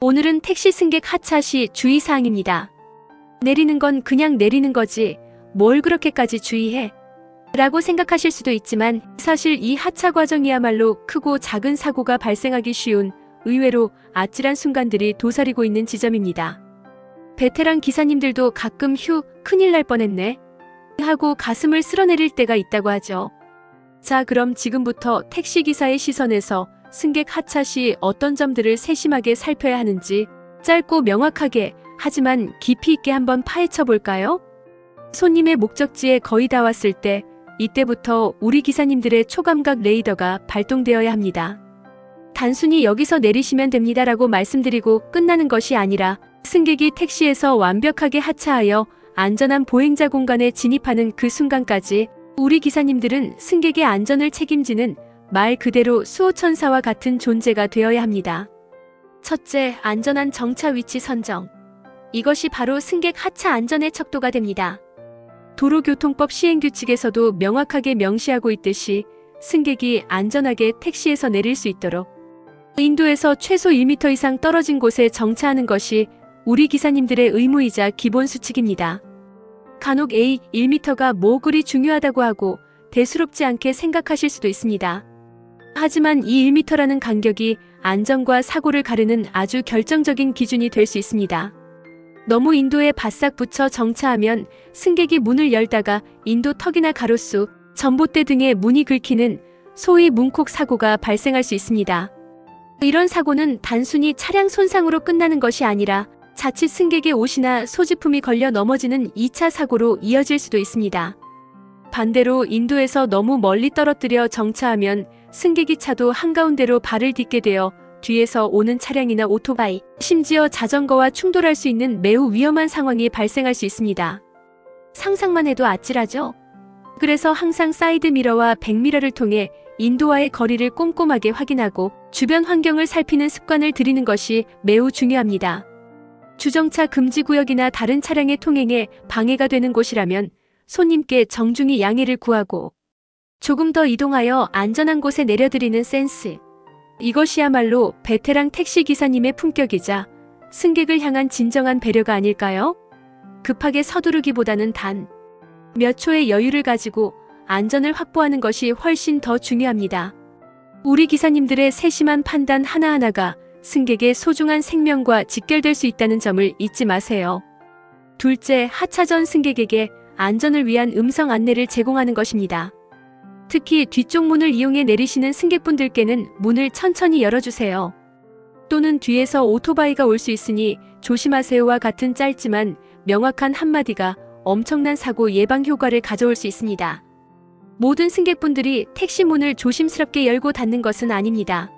오늘은 택시 승객 하차 시 주의사항입니다. 내리는 건 그냥 내리는 거지 뭘 그렇게까지 주의해? 라고 생각하실 수도 있지만 사실 이 하차 과정이야말로 크고 작은 사고가 발생하기 쉬운 의외로 아찔한 순간들이 도사리고 있는 지점입니다. 베테랑 기사님들도 가끔 휴, 큰일 날 뻔했네 하고 가슴을 쓸어내릴 때가 있다고 하죠. 자, 그럼 지금부터 택시기사의 시선에서 승객 하차 시 어떤 점들을 세심하게 살펴야 하는지 짧고 명확하게 하지만 깊이 있게 한번 파헤쳐 볼까요? 손님의 목적지에 거의 다 왔을 때 이때부터 우리 기사님들의 초감각 레이더가 발동되어야 합니다. 단순히 여기서 내리시면 됩니다라고 말씀드리고 끝나는 것이 아니라 승객이 택시에서 완벽하게 하차하여 안전한 보행자 공간에 진입하는 그 순간까지 우리 기사님들은 승객의 안전을 책임지는 말 그대로 수호천사와 같은 존재가 되어야 합니다. 첫째, 안전한 정차 위치 선정. 이것이 바로 승객 하차 안전의 척도가 됩니다. 도로교통법 시행규칙에서도 명확하게 명시하고 있듯이 승객이 안전하게 택시에서 내릴 수 있도록 인도에서 최소 1m 이상 떨어진 곳에 정차하는 것이 우리 기사님들의 의무이자 기본 수칙입니다. 간혹 1m가 뭐 그리 중요하다고 하고 대수롭지 않게 생각하실 수도 있습니다. 하지만 이 1m라는 간격이 안전과 사고를 가르는 아주 결정적인 기준이 될 수 있습니다. 너무 인도에 바싹 붙여 정차하면 승객이 문을 열다가 인도 턱이나 가로수, 전봇대 등에 문이 긁히는 소위 문콕 사고가 발생할 수 있습니다. 이런 사고는 단순히 차량 손상으로 끝나는 것이 아니라 자칫 승객의 옷이나 소지품이 걸려 넘어지는 2차 사고로 이어질 수도 있습니다. 반대로 인도에서 너무 멀리 떨어뜨려 정차하면 승객이 차도 한가운데로 발을 딛게 되어 뒤에서 오는 차량이나 오토바이, 심지어 자전거와 충돌할 수 있는 매우 위험한 상황이 발생할 수 있습니다. 상상만 해도 아찔하죠? 그래서 항상 사이드미러와 백미러를 통해 인도와의 거리를 꼼꼼하게 확인하고 주변 환경을 살피는 습관을 들이는 것이 매우 중요합니다. 주정차 금지구역이나 다른 차량의 통행에 방해가 되는 곳이라면 손님께 정중히 양해를 구하고 조금 더 이동하여 안전한 곳에 내려드리는 센스. 이것이야말로 베테랑 택시기사님의 품격이자 승객을 향한 진정한 배려가 아닐까요? 급하게 서두르기보다는 단 몇 초의 여유를 가지고 안전을 확보하는 것이 훨씬 더 중요합니다. 우리 기사님들의 세심한 판단 하나하나가 승객의 소중한 생명과 직결될 수 있다는 점을 잊지 마세요. 둘째, 하차 전 승객에게 안전을 위한 음성 안내를 제공하는 것입니다. 특히 뒤쪽 문을 이용해 내리시는 승객분들께는 문을 천천히 열어주세요. 또는 뒤에서 오토바이가 올 수 있으니 조심하세요와 같은 짧지만 명확한 한마디가 엄청난 사고 예방 효과를 가져올 수 있습니다. 모든 승객분들이 택시 문을 조심스럽게 열고 닫는 것은 아닙니다.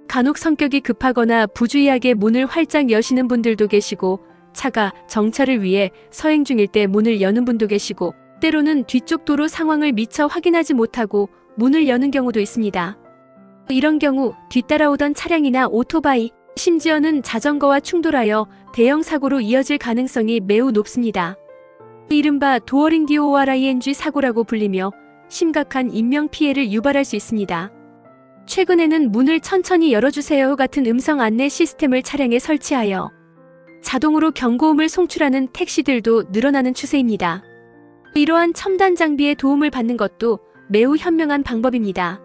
간혹 성격이 급하거나 부주의하게 문을 활짝 여시는 분들도 계시고 차가 정차를 위해 서행 중일 때 문을 여는 분도 계시고 때로는 뒤쪽 도로 상황을 미처 확인하지 못하고 문을 여는 경우도 있습니다. 이런 경우 뒤따라오던 차량이나 오토바이, 심지어는 자전거와 충돌하여 대형 사고로 이어질 가능성이 매우 높습니다. 이른바 도어링 DORING 사고라고 불리며 심각한 인명피해를 유발할 수 있습니다. 최근에는 문을 천천히 열어주세요 같은 음성 안내 시스템을 차량에 설치하여 자동으로 경고음을 송출하는 택시들도 늘어나는 추세입니다. 이러한 첨단 장비의 도움을 받는 것도 매우 현명한 방법입니다.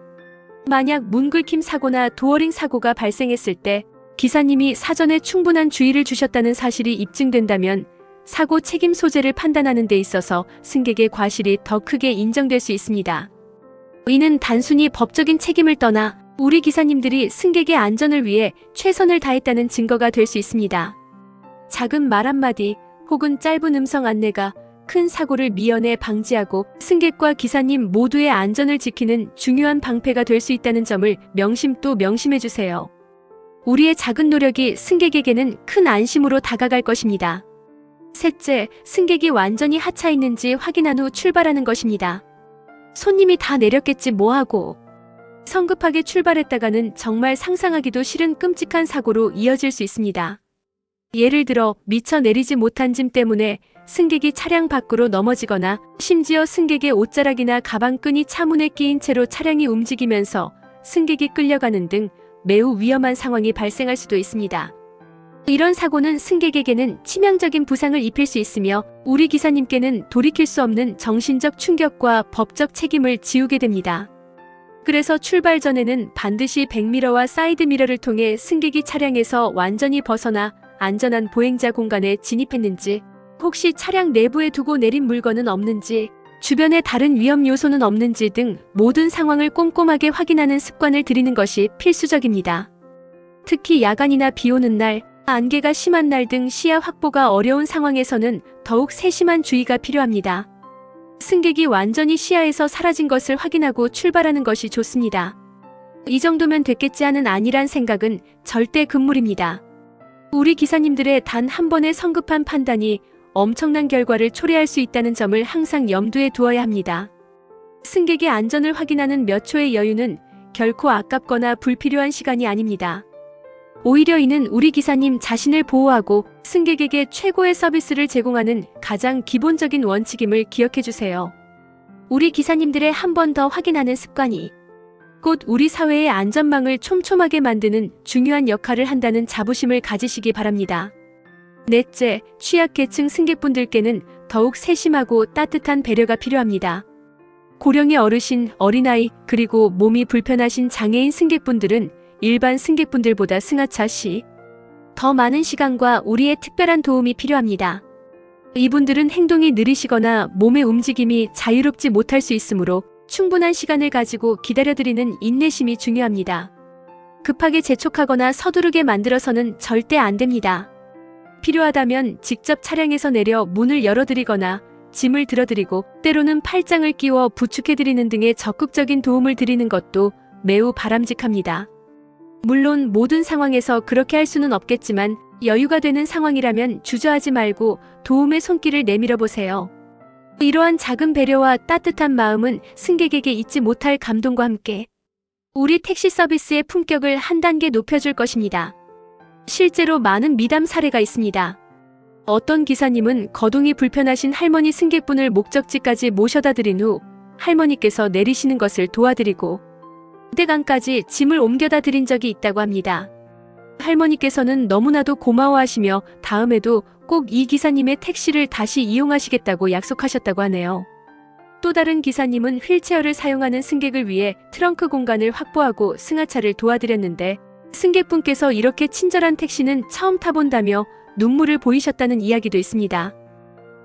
만약 문 긁힘 사고나 도어링 사고가 발생했을 때 기사님이 사전에 충분한 주의를 주셨다는 사실이 입증된다면 사고 책임 소재를 판단하는 데 있어서 승객의 과실이 더 크게 인정될 수 있습니다. 이는 단순히 법적인 책임을 떠나 우리 기사님들이 승객의 안전을 위해 최선을 다했다는 증거가 될 수 있습니다. 작은 말 한마디 혹은 짧은 음성 안내가 큰 사고를 미연에 방지하고 승객과 기사님 모두의 안전을 지키는 중요한 방패가 될 수 있다는 점을 명심 또 명심해주세요. 우리의 작은 노력이 승객에게는 큰 안심으로 다가갈 것입니다. 셋째, 승객이 완전히 하차했는지 확인한 후 출발하는 것입니다. 손님이 다 내렸겠지 뭐하고. 성급하게 출발했다가는 정말 상상하기도 싫은 끔찍한 사고로 이어질 수 있습니다. 예를 들어 미처 내리지 못한 짐 때문에 승객이 차량 밖으로 넘어지거나 심지어 승객의 옷자락이나 가방끈이 차문에 끼인 채로 차량이 움직이면서 승객이 끌려가는 등 매우 위험한 상황이 발생할 수도 있습니다. 이런 사고는 승객에게는 치명적인 부상을 입힐 수 있으며 우리 기사님께는 돌이킬 수 없는 정신적 충격과 법적 책임을 지우게 됩니다. 그래서 출발 전에는 반드시 백미러와 사이드미러를 통해 승객이 차량에서 완전히 벗어나 안전한 보행자 공간에 진입했는지, 혹시 차량 내부에 두고 내린 물건은 없는지, 주변에 다른 위험 요소는 없는지 등 모든 상황을 꼼꼼하게 확인하는 습관을 들이는 것이 필수적입니다. 특히 야간이나 비 오는 날, 안개가 심한 날 등 시야 확보가 어려운 상황에서는 더욱 세심한 주의가 필요합니다. 승객이 완전히 시야에서 사라진 것을 확인하고 출발하는 것이 좋습니다. 이 정도면 됐겠지 하는 안일한 생각은 절대 금물입니다. 우리 기사님들의 단 한 번의 성급한 판단이 엄청난 결과를 초래할 수 있다는 점을 항상 염두에 두어야 합니다. 승객의 안전을 확인하는 몇 초의 여유는 결코 아깝거나 불필요한 시간이 아닙니다. 오히려 이는 우리 기사님 자신을 보호하고 승객에게 최고의 서비스를 제공하는 가장 기본적인 원칙임을 기억해 주세요. 우리 기사님들의 한 번 더 확인하는 습관이 곧 우리 사회의 안전망을 촘촘하게 만드는 중요한 역할을 한다는 자부심을 가지시기 바랍니다. 넷째, 취약계층 승객분들께는 더욱 세심하고 따뜻한 배려가 필요합니다. 고령의 어르신, 어린아이, 그리고 몸이 불편하신 장애인 승객분들은 일반 승객분들보다 승하차 시 더 많은 시간과 우리의 특별한 도움이 필요합니다. 이분들은 행동이 느리시거나 몸의 움직임이 자유롭지 못할 수 있으므로 충분한 시간을 가지고 기다려드리는 인내심이 중요합니다. 급하게 재촉하거나 서두르게 만들어서는 절대 안 됩니다. 필요하다면 직접 차량에서 내려 문을 열어드리거나 짐을 들어드리고 때로는 팔짱을 끼워 부축해드리는 등의 적극적인 도움을 드리는 것도 매우 바람직합니다. 물론 모든 상황에서 그렇게 할 수는 없겠지만 여유가 되는 상황이라면 주저하지 말고 도움의 손길을 내밀어 보세요. 이러한 작은 배려와 따뜻한 마음은 승객에게 잊지 못할 감동과 함께 우리 택시 서비스의 품격을 한 단계 높여줄 것입니다. 실제로 많은 미담 사례가 있습니다. 어떤 기사님은 거동이 불편하신 할머니 승객분을 목적지까지 모셔다 드린 후 할머니께서 내리시는 것을 도와드리고 부대간까지 짐을 옮겨다 드린 적이 있다고 합니다. 할머니께서는 너무나도 고마워하시며 다음에도 꼭 이 기사님의 택시를 다시 이용하시겠다고 약속하셨다고 하네요. 또 다른 기사님은 휠체어를 사용하는 승객을 위해 트렁크 공간을 확보하고 승하차를 도와드렸는데 승객분께서 이렇게 친절한 택시는 처음 타본다며 눈물을 보이셨다는 이야기도 있습니다.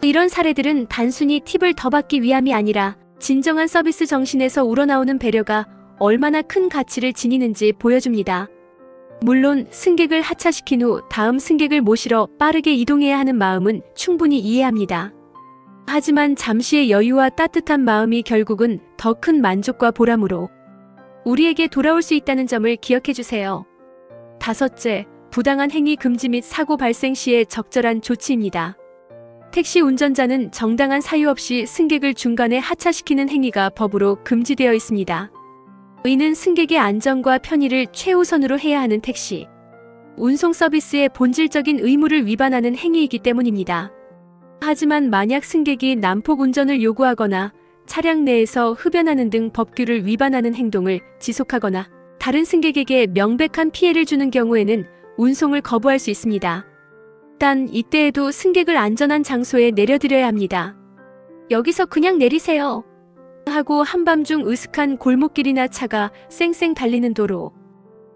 이런 사례들은 단순히 팁을 더 받기 위함이 아니라 진정한 서비스 정신에서 우러나오는 배려가 얼마나 큰 가치를 지니는지 보여줍니다. 물론 승객을 하차시킨 후 다음 승객을 모시러 빠르게 이동해야 하는 마음은 충분히 이해합니다. 하지만 잠시의 여유와 따뜻한 마음이 결국은 더 큰 만족과 보람으로 우리에게 돌아올 수 있다는 점을 기억해 주세요. 다섯째, 부당한 행위 금지 및 사고 발생 시의 적절한 조치입니다. 택시 운전자는 정당한 사유 없이 승객을 중간에 하차시키는 행위가 법으로 금지되어 있습니다. 이는 승객의 안전과 편의를 최우선으로 해야 하는 택시 운송 서비스의 본질적인 의무를 위반하는 행위이기 때문입니다. 하지만 만약 승객이 난폭 운전을 요구하거나 차량 내에서 흡연하는 등 법규를 위반하는 행동을 지속하거나 다른 승객에게 명백한 피해를 주는 경우에는 운송을 거부할 수 있습니다. 단 이때에도 승객을 안전한 장소에 내려드려야 합니다. 여기서 그냥 내리세요 하고 한밤중 으슥한 골목길이나 차가 쌩쌩 달리는 도로,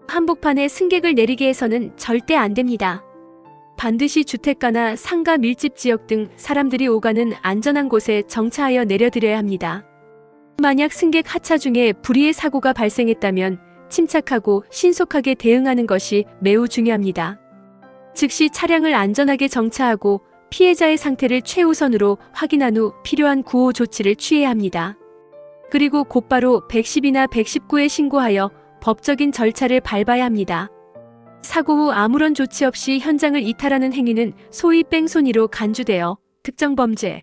한복판에 승객을 내리게 해서는 절대 안 됩니다. 반드시 주택가나 상가 밀집 지역 등 사람들이 오가는 안전한 곳에 정차하여 내려드려야 합니다. 만약 승객 하차 중에 불의의 사고가 발생했다면 침착하고 신속하게 대응하는 것이 매우 중요합니다. 즉시 차량을 안전하게 정차하고 피해자의 상태를 최우선으로 확인한 후 필요한 구호 조치를 취해야 합니다. 그리고 곧바로 110이나 119에 신고하여 법적인 절차를 밟아야 합니다. 사고 후 아무런 조치 없이 현장을 이탈하는 행위는 소위 뺑소니로 간주되어 특정범죄,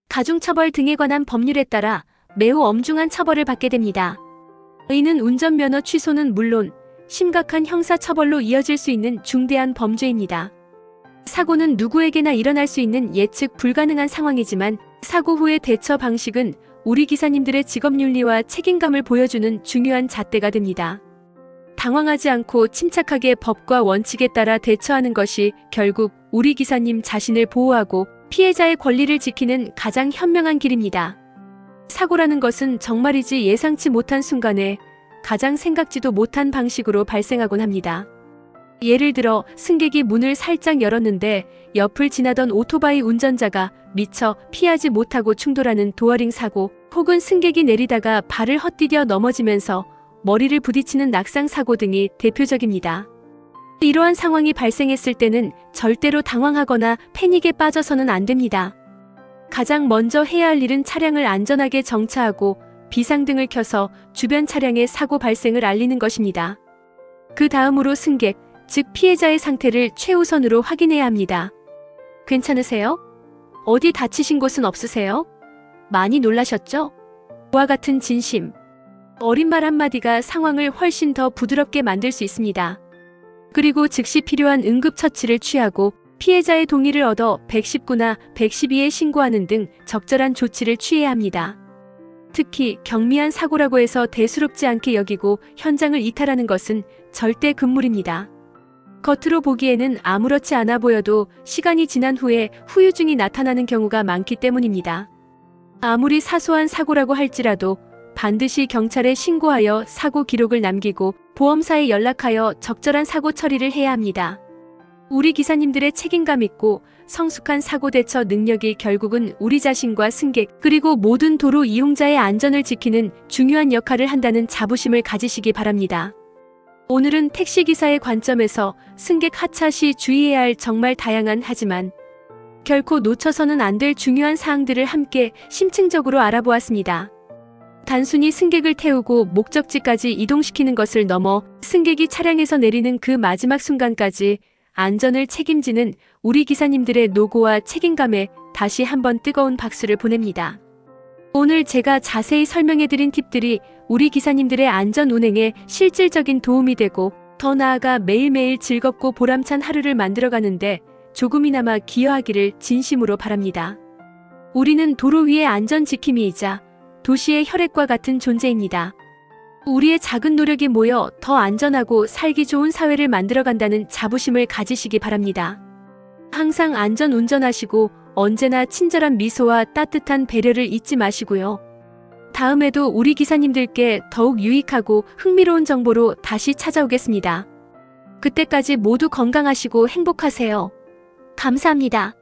가중처벌 등에 관한 법률에 따라 매우 엄중한 처벌을 받게 됩니다. 이는 운전면허 취소는 물론 심각한 형사처벌로 이어질 수 있는 중대한 범죄입니다. 사고는 누구에게나 일어날 수 있는 예측 불가능한 상황이지만 사고 후의 대처 방식은 우리 기사님들의 직업윤리와 책임감을 보여주는 중요한 잣대가 됩니다. 당황하지 않고 침착하게 법과 원칙에 따라 대처하는 것이 결국 우리 기사님 자신을 보호하고 피해자의 권리를 지키는 가장 현명한 길입니다. 사고라는 것은 정말이지 예상치 못한 순간에 가장 생각지도 못한 방식으로 발생하곤 합니다. 예를 들어 승객이 문을 살짝 열었는데 옆을 지나던 오토바이 운전자가 미처 피하지 못하고 충돌하는 도어링 사고, 혹은 승객이 내리다가 발을 헛디뎌 넘어지면서 머리를 부딪히는 낙상 사고 등이 대표적입니다. 이러한 상황이 발생했을 때는 절대로 당황하거나 패닉에 빠져서는 안 됩니다. 가장 먼저 해야 할 일은 차량을 안전하게 정차하고 비상등을 켜서 주변 차량의 사고 발생을 알리는 것입니다. 그 다음으로 승객, 즉 피해자의 상태를 최우선으로 확인해야 합니다. 괜찮으세요? 어디 다치신 곳은 없으세요? 많이 놀라셨죠? 와 같은 진심, 어린 말 한마디가 상황을 훨씬 더 부드럽게 만들 수 있습니다. 그리고 즉시 필요한 응급처치를 취하고 피해자의 동의를 얻어 119나 112에 신고하는 등 적절한 조치를 취해야 합니다. 특히 경미한 사고라고 해서 대수롭지 않게 여기고 현장을 이탈하는 것은 절대 금물입니다. 겉으로 보기에는 아무렇지 않아 보여도 시간이 지난 후에 후유증이 나타나는 경우가 많기 때문입니다. 아무리 사소한 사고라고 할지라도 반드시 경찰에 신고하여 사고 기록을 남기고 보험사에 연락하여 적절한 사고 처리를 해야 합니다. 우리 기사님들의 책임감 있고 성숙한 사고 대처 능력이 결국은 우리 자신과 승객, 그리고 모든 도로 이용자의 안전을 지키는 중요한 역할을 한다는 자부심을 가지시기 바랍니다. 오늘은 택시기사의 관점에서 승객 하차 시 주의해야 할 정말 다양한 하지만 결코 놓쳐서는 안 될 중요한 사항들을 함께 심층적으로 알아보았습니다. 단순히 승객을 태우고 목적지까지 이동시키는 것을 넘어 승객이 차량에서 내리는 그 마지막 순간까지 안전을 책임지는 우리 기사님들의 노고와 책임감에 다시 한번 뜨거운 박수를 보냅니다. 오늘 제가 자세히 설명해드린 팁들이 우리 기사님들의 안전 운행에 실질적인 도움이 되고 더 나아가 매일매일 즐겁고 보람찬 하루를 만들어가는데 조금이나마 기여하기를 진심으로 바랍니다. 우리는 도로 위의 안전 지킴이이자 도시의 혈액과 같은 존재입니다. 우리의 작은 노력이 모여 더 안전하고 살기 좋은 사회를 만들어간다는 자부심을 가지시기 바랍니다. 항상 안전 운전하시고 언제나 친절한 미소와 따뜻한 배려를 잊지 마시고요. 다음에도 우리 기사님들께 더욱 유익하고 흥미로운 정보로 다시 찾아오겠습니다. 그때까지 모두 건강하시고 행복하세요. 감사합니다.